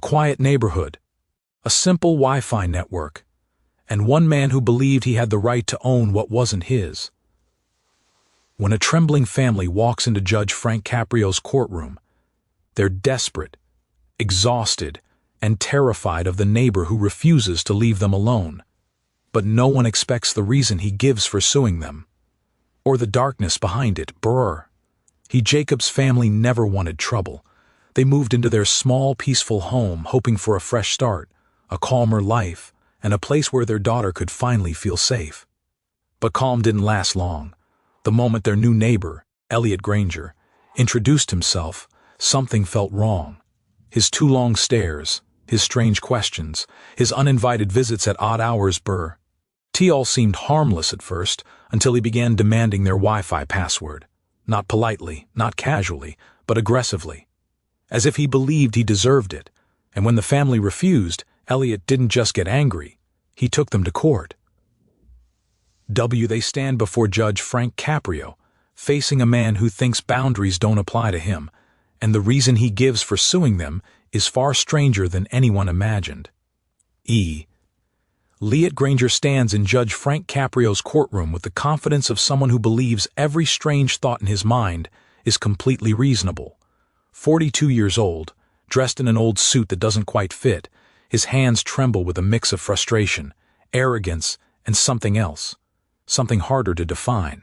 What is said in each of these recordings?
a quiet neighborhood, a simple Wi-Fi network, and one man who believed he had the right to own what wasn't his. When a trembling family walks into Judge Frank Caprio's courtroom, they're desperate, exhausted, and terrified of the neighbor who refuses to leave them alone. But no one expects the reason he gives for suing them, or the darkness behind it. Jacob's family never wanted trouble. They moved into their small, peaceful home, hoping for a fresh start, a calmer life, and a place where their daughter could finally feel safe. But calm didn't last long. The moment their new neighbor, Elliot Granger, introduced himself, something felt wrong. His too long stares, his strange questions, his uninvited visits at odd hours. All seemed harmless at first, until he began demanding their Wi-Fi password. Not politely, not casually, but aggressively. As if he believed he deserved it. And when the family refused, Elliot didn't just get angry, he took them to court. They stand before Judge Frank Caprio, facing a man who thinks boundaries don't apply to him, and the reason he gives for suing them is far stranger than anyone imagined. Elliot Granger stands in Judge Frank Caprio's courtroom with the confidence of someone who believes every strange thought in his mind is completely reasonable. 42 years old, dressed in an old suit that doesn't quite fit, his hands tremble with a mix of frustration, arrogance, and something else, something harder to define.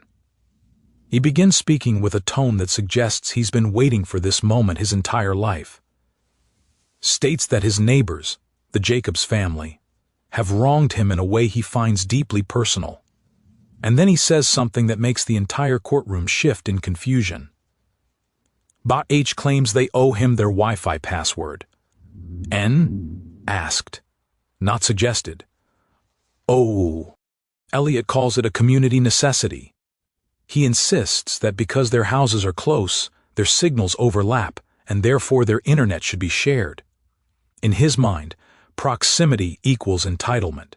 He begins speaking with a tone that suggests he's been waiting for this moment his entire life. States that his neighbors, the Jacobs family, have wronged him in a way he finds deeply personal. And then he says something that makes the entire courtroom shift in confusion. H claims they owe him their Wi-Fi password. N? Asked, not suggested. O. Elliot calls it a community necessity. He insists that because their houses are close, their signals overlap, and therefore their internet should be shared. In his mind, proximity equals entitlement.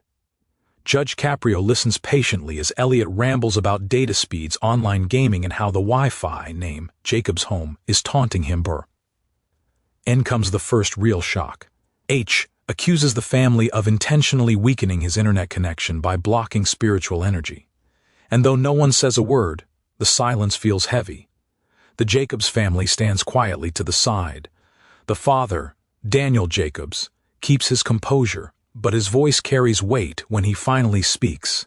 Judge Caprio listens patiently as Elliot rambles about data speeds, online gaming, and how the Wi-Fi name, Jacob's home, is taunting him. N comes the first real shock. H accuses the family of intentionally weakening his internet connection by blocking spiritual energy. And though no one says a word, the silence feels heavy. The Jacobs family stands quietly to the side. The father, Daniel Jacobs, keeps his composure, but his voice carries weight when he finally speaks.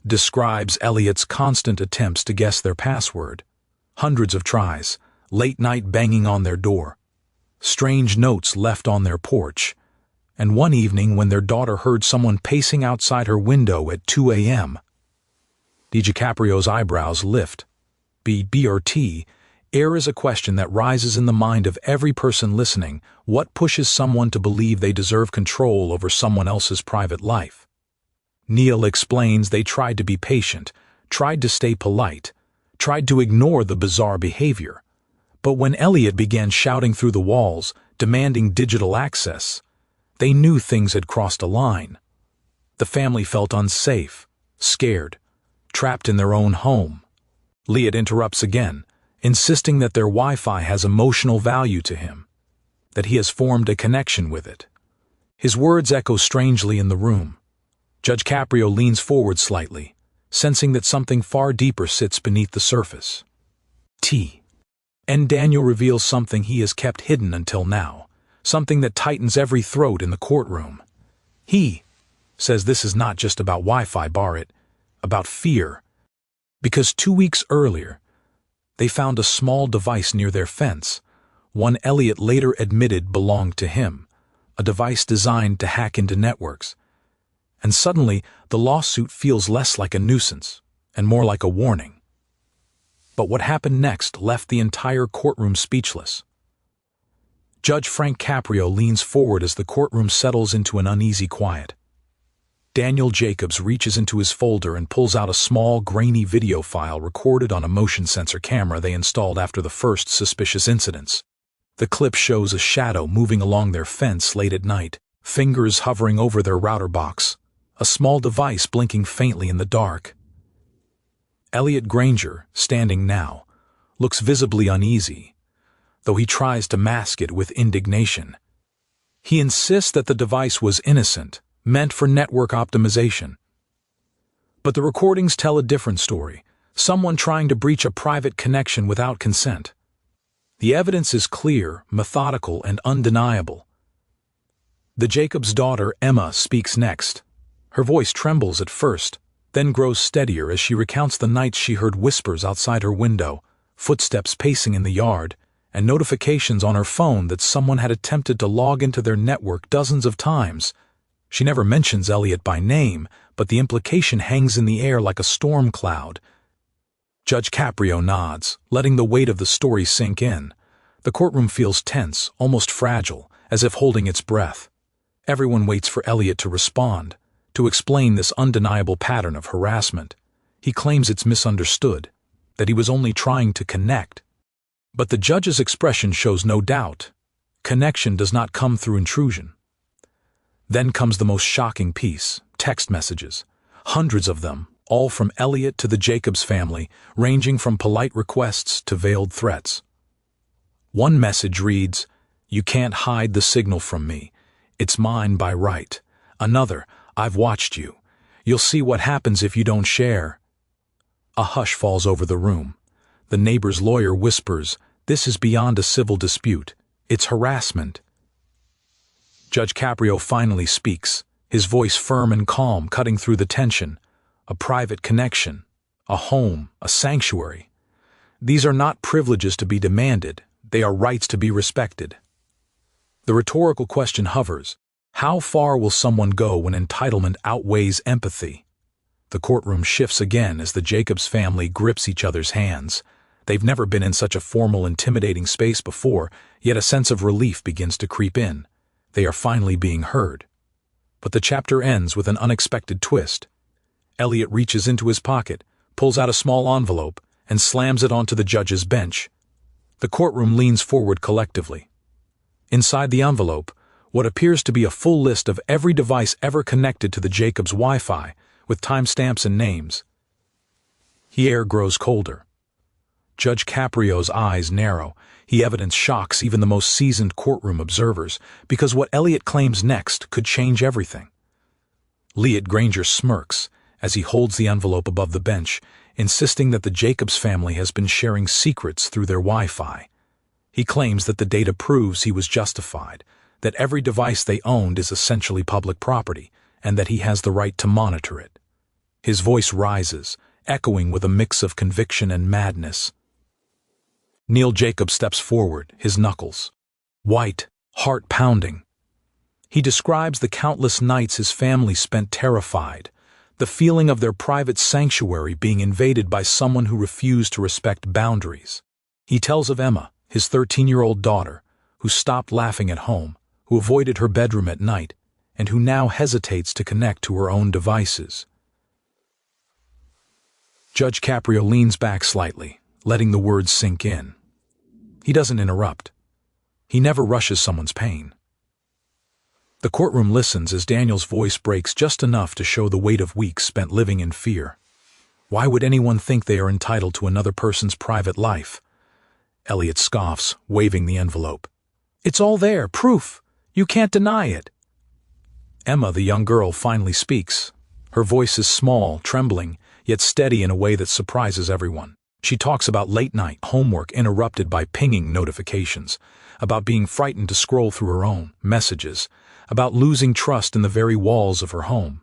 Describes Elliot's constant attempts to guess their password, hundreds of tries, late-night banging on their door, strange notes left on their porch, and one evening when their daughter heard someone pacing outside her window at 2 a.m. Judge Caprio's eyebrows lift. Air is a question that rises in the mind of every person listening. What pushes someone to believe they deserve control over someone else's private life? Neil explains they tried to be patient, tried to stay polite, tried to ignore the bizarre behavior. But when Elliot began shouting through the walls, demanding digital access, they knew things had crossed a line. The family felt unsafe, scared, trapped in their own home. Elliot interrupts again, insisting that their Wi-Fi has emotional value to him, that he has formed a connection with it. His words echo strangely in the room. Judge Caprio leans forward slightly, sensing that something far deeper sits beneath the surface. And Daniel reveals something he has kept hidden until now, something that tightens every throat in the courtroom. He says this is not just about Wi-Fi, about fear. Because 2 weeks earlier, they found a small device near their fence, one Elliot later admitted belonged to him, a device designed to hack into networks. And suddenly, the lawsuit feels less like a nuisance and more like a warning. But what happened next left the entire courtroom speechless. Judge Frank Caprio leans forward as the courtroom settles into an uneasy quiet. Daniel Jacobs reaches into his folder and pulls out a small, grainy video file recorded on a motion sensor camera they installed after the first suspicious incidents. The clip shows a shadow moving along their fence late at night, fingers hovering over their router box, a small device blinking faintly in the dark. Elliot Granger, standing now, looks visibly uneasy, though he tries to mask it with indignation. He insists that the device was innocent, meant for network optimization. But the recordings tell a different story, someone trying to breach a private connection without consent. The evidence is clear, methodical, and undeniable. The Jacobs' daughter, Emma, speaks next. Her voice trembles at first, then grows steadier as she recounts the nights she heard whispers outside her window, footsteps pacing in the yard, and notifications on her phone that someone had attempted to log into their network dozens of times. She never mentions Elliot by name, but the implication hangs in the air like a storm cloud. Judge Caprio nods, letting the weight of the story sink in. The courtroom feels tense, almost fragile, as if holding its breath. Everyone waits for Elliot to respond, to explain this undeniable pattern of harassment. He claims it's misunderstood, that he was only trying to connect. But the judge's expression shows no doubt. Connection does not come through intrusion. Then comes the most shocking piece: text messages. Hundreds of them, all from Elliot to the Jacobs family, ranging from polite requests to veiled threats. One message reads, "You can't hide the signal from me. It's mine by right." Another, "I've watched you. You'll see what happens if you don't share." A hush falls over the room. The neighbor's lawyer whispers, "This is beyond a civil dispute. It's harassment." Judge Caprio finally speaks, his voice firm and calm, cutting through the tension. A private connection, a home, a sanctuary. These are not privileges to be demanded, they are rights to be respected. The rhetorical question hovers: how far will someone go when entitlement outweighs empathy? The courtroom shifts again as the Jacobs family grips each other's hands. They've never been in such a formal, intimidating space before, yet a sense of relief begins to creep in. They are finally being heard. But the chapter ends with an unexpected twist. Elliot reaches into his pocket, pulls out a small envelope, and slams it onto the judge's bench. The courtroom leans forward collectively. Inside the envelope, what appears to be a full list of every device ever connected to the Jacobs Wi-Fi, with timestamps and names. The air grows colder. Judge Caprio's eyes narrow. He evidence shocks even the most seasoned courtroom observers, because what Elliot claims next could change everything. Elliot Granger smirks as he holds the envelope above the bench, insisting that the Jacobs family has been sharing secrets through their Wi-Fi. He claims that the data proves he was justified, that every device they owned is essentially public property, and that he has the right to monitor it. His voice rises, echoing with a mix of conviction and madness. Neil Jacob steps forward, his knuckles white, heart pounding. He describes the countless nights his family spent terrified, the feeling of their private sanctuary being invaded by someone who refused to respect boundaries. He tells of Emma, his 13-year-old daughter, who stopped laughing at home, who avoided her bedroom at night, and who now hesitates to connect to her own devices. Judge Caprio leans back slightly, letting the words sink in. He doesn't interrupt. He never rushes someone's pain. The courtroom listens as Daniel's voice breaks just enough to show the weight of weeks spent living in fear. Why would anyone think they are entitled to another person's private life? Elliot scoffs, waving the envelope. "It's all there, proof. You can't deny it." Emma, the young girl, finally speaks. Her voice is small, trembling, yet steady in a way that surprises everyone. She talks about late-night homework interrupted by pinging notifications, about being frightened to scroll through her own messages, about losing trust in the very walls of her home.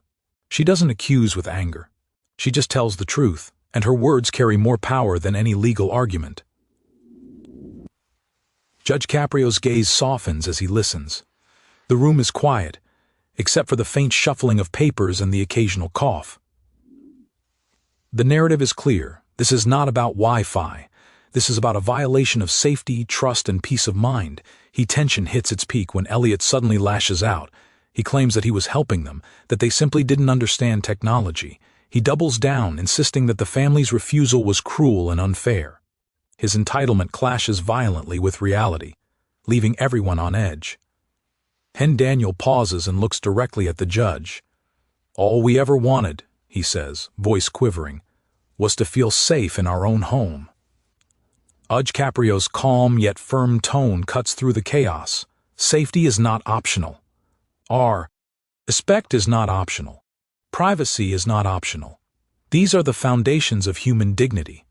She doesn't accuse with anger. She just tells the truth, and her words carry more power than any legal argument. Judge Caprio's gaze softens as he listens. The room is quiet, except for the faint shuffling of papers and the occasional cough. The narrative is clear. This is not about Wi-Fi. This is about a violation of safety, trust, and peace of mind. Tension hits its peak when Elliot suddenly lashes out. He claims that he was helping them, that they simply didn't understand technology. He doubles down, insisting that the family's refusal was cruel and unfair. His entitlement clashes violently with reality, leaving everyone on edge. Daniel pauses and looks directly at the judge. "All we ever wanted," he says, voice quivering, "was to feel safe in our own home." Judge Caprio's calm yet firm tone cuts through the chaos. Safety is not optional. R. Respect is not optional. Privacy is not optional. These are the foundations of human dignity.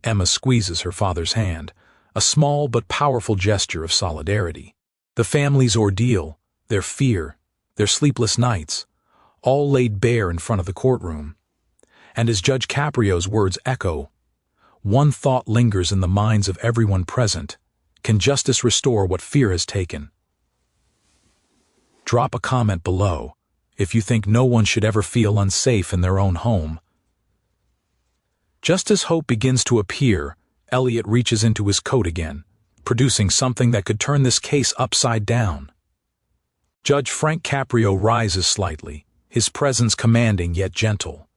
Emma squeezes her father's hand, a small but powerful gesture of solidarity. The family's ordeal, their fear, their sleepless nights, all laid bare in front of the courtroom. And as Judge Caprio's words echo, one thought lingers in the minds of everyone present: can justice restore what fear has taken? Drop a comment below if you think no one should ever feel unsafe in their own home. Just as hope begins to appear, Elliot reaches into his coat again, producing something that could turn this case upside down. Judge Frank Caprio rises slightly, his presence commanding yet gentle.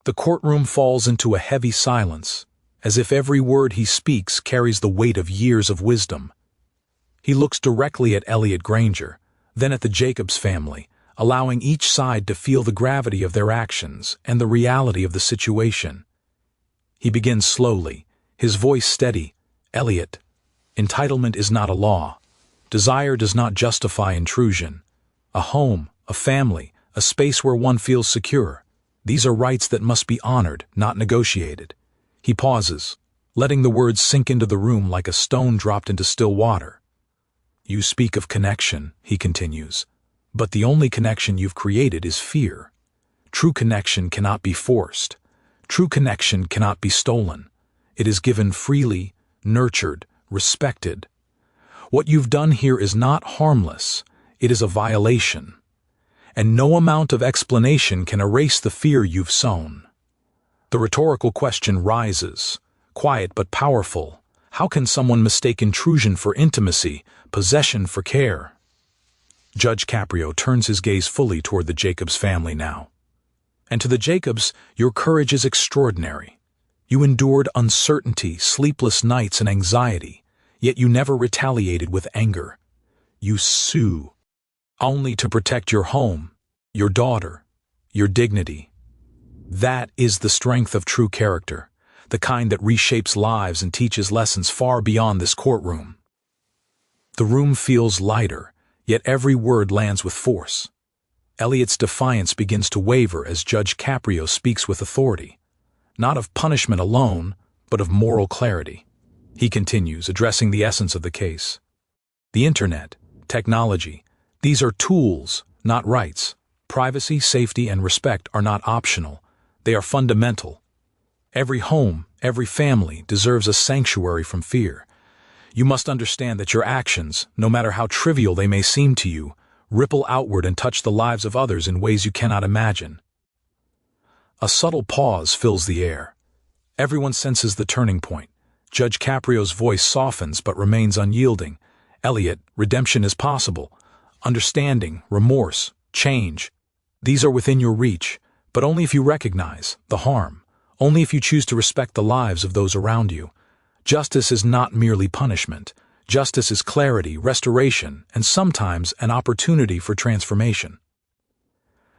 The courtroom falls into a heavy silence, as if every word he speaks carries the weight of years of wisdom. He looks directly at Elliot Granger, then at the Jacobs family, allowing each side to feel the gravity of their actions and the reality of the situation. He begins slowly, his voice steady. Elliot, entitlement is not a law. Desire does not justify intrusion. A home, a family, a space where one feels secure. These are rights that must be honored, not negotiated. He pauses, letting the words sink into the room like a stone dropped into still water. You speak of connection, he continues, but the only connection you've created is fear. True connection cannot be forced. True connection cannot be stolen. It is given freely, nurtured, respected. What you've done here is not harmless. It is a violation. And no amount of explanation can erase the fear you've sown. The rhetorical question rises, quiet but powerful. How can someone mistake intrusion for intimacy, possession for care? Judge Caprio turns his gaze fully toward the Jacobs family now. And to the Jacobs, your courage is extraordinary. You endured uncertainty, sleepless nights, and anxiety, yet you never retaliated with anger. You sue, only to protect your home, your daughter, your dignity. That is the strength of true character, the kind that reshapes lives and teaches lessons far beyond this courtroom. The room feels lighter, yet every word lands with force. Elliot's defiance begins to waver as Judge Caprio speaks with authority, not of punishment alone, but of moral clarity. He continues, addressing the essence of the case. The internet, technology, these are tools, not rights. Privacy, safety, and respect are not optional. They are fundamental. Every home, every family deserves a sanctuary from fear. You must understand that your actions, no matter how trivial they may seem to you, ripple outward and touch the lives of others in ways you cannot imagine. A subtle pause fills the air. Everyone senses the turning point. Judge Caprio's voice softens but remains unyielding. Elliot, redemption is possible. Understanding, remorse, change. These are within your reach, but only if you recognize the harm, only if you choose to respect the lives of those around you. Justice is not merely punishment. Justice is clarity, restoration, and sometimes an opportunity for transformation.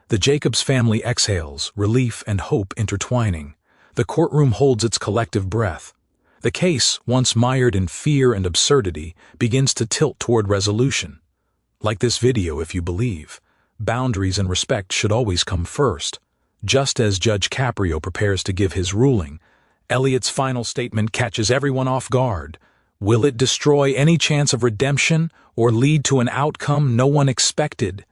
The Jacobs family exhales, relief and hope intertwining. The courtroom holds its collective breath. The case, once mired in fear and absurdity, begins to tilt toward resolution. Like this video, if you believe, boundaries and respect should always come first. Just as Judge Caprio prepares to give his ruling, Elliot's final statement catches everyone off guard. Will it destroy any chance of redemption or lead to an outcome no one expected?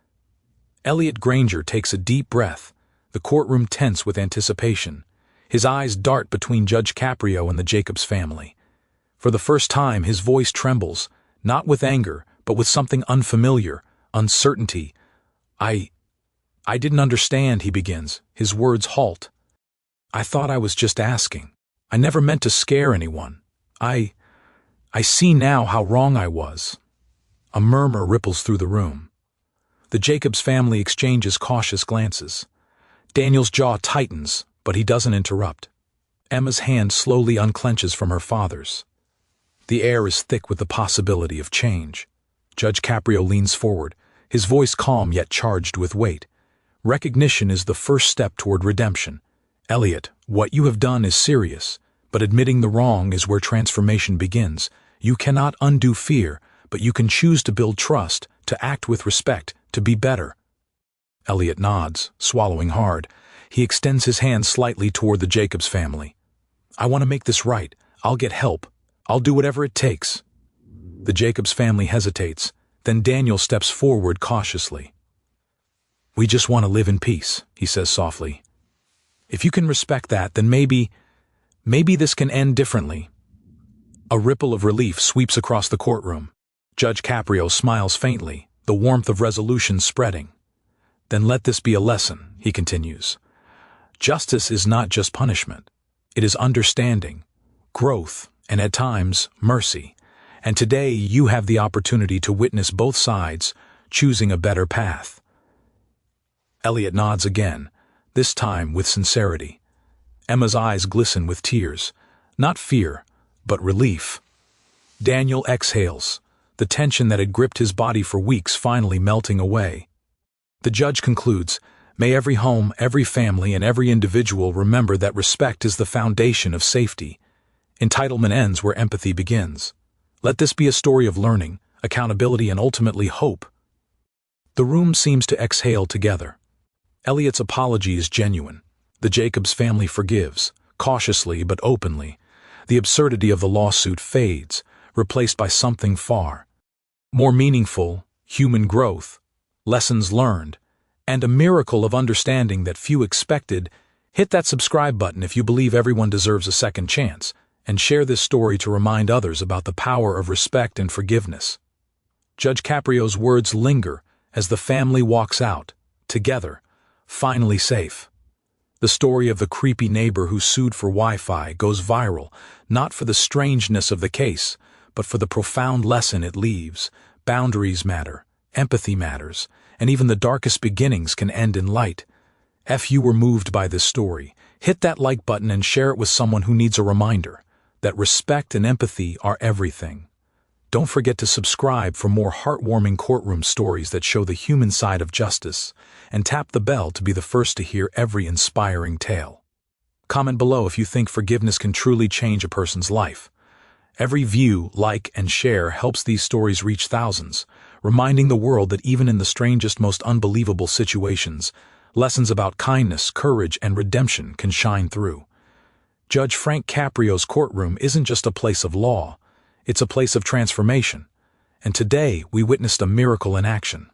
Elliot Granger takes a deep breath, the courtroom tense with anticipation. His eyes dart between Judge Caprio and the Jacobs family. For the first time, his voice trembles, not with anger, but with something unfamiliar, uncertainty. I didn't understand, he begins. His words halt. I thought I was just asking. I never meant to scare anyone. I see now how wrong I was. A murmur ripples through the room. The Jacobs family exchanges cautious glances. Daniel's jaw tightens, but he doesn't interrupt. Emma's hand slowly unclenches from her father's. The air is thick with the possibility of change. Judge Caprio leans forward, his voice calm yet charged with weight. Recognition is the first step toward redemption. Elliot, what you have done is serious, but admitting the wrong is where transformation begins. You cannot undo fear, but you can choose to build trust, to act with respect, to be better. Elliot nods, swallowing hard. He extends his hand slightly toward the Jacobs family. I want to make this right. I'll get help. I'll do whatever it takes. The Jacobs family hesitates. Then Daniel steps forward cautiously. We just want to live in peace, he says softly. If you can respect that, then maybe this can end differently. A ripple of relief sweeps across the courtroom. Judge Caprio smiles faintly, the warmth of resolution spreading. Then let this be a lesson, he continues. Justice is not just punishment. It is understanding, growth, and at times, mercy. And today you have the opportunity to witness both sides, choosing a better path. Elliot nods again, this time with sincerity. Emma's eyes glisten with tears, not fear, but relief. Daniel exhales, the tension that had gripped his body for weeks finally melting away. The judge concludes, may every home, every family, and every individual remember that respect is the foundation of safety. Entitlement ends where empathy begins. Let this be a story of learning, accountability, and ultimately hope. The room seems to exhale together. Elliot's apology is genuine. The Jacobs family forgives, cautiously but openly. The absurdity of the lawsuit fades, replaced by something far more meaningful: human growth, lessons learned, and a miracle of understanding that few expected. Hit that subscribe button if you believe everyone deserves a second chance, and share this story to remind others about the power of respect and forgiveness. Judge Caprio's words linger as the family walks out, together, finally safe. The story of the creepy neighbor who sued for Wi-Fi goes viral, not for the strangeness of the case, but for the profound lesson it leaves. Boundaries matter, empathy matters, and even the darkest beginnings can end in light. If you were moved by this story, hit that like button and share it with someone who needs a reminder that respect and empathy are everything. Don't forget to subscribe for more heartwarming courtroom stories that show the human side of justice, and tap the bell to be the first to hear every inspiring tale. Comment below if you think forgiveness can truly change a person's life. Every view, like, and share helps these stories reach thousands, reminding the world that even in the strangest, most unbelievable situations, lessons about kindness, courage, and redemption can shine through. Judge Frank Caprio's courtroom isn't just a place of law. It's a place of transformation, and today we witnessed a miracle in action.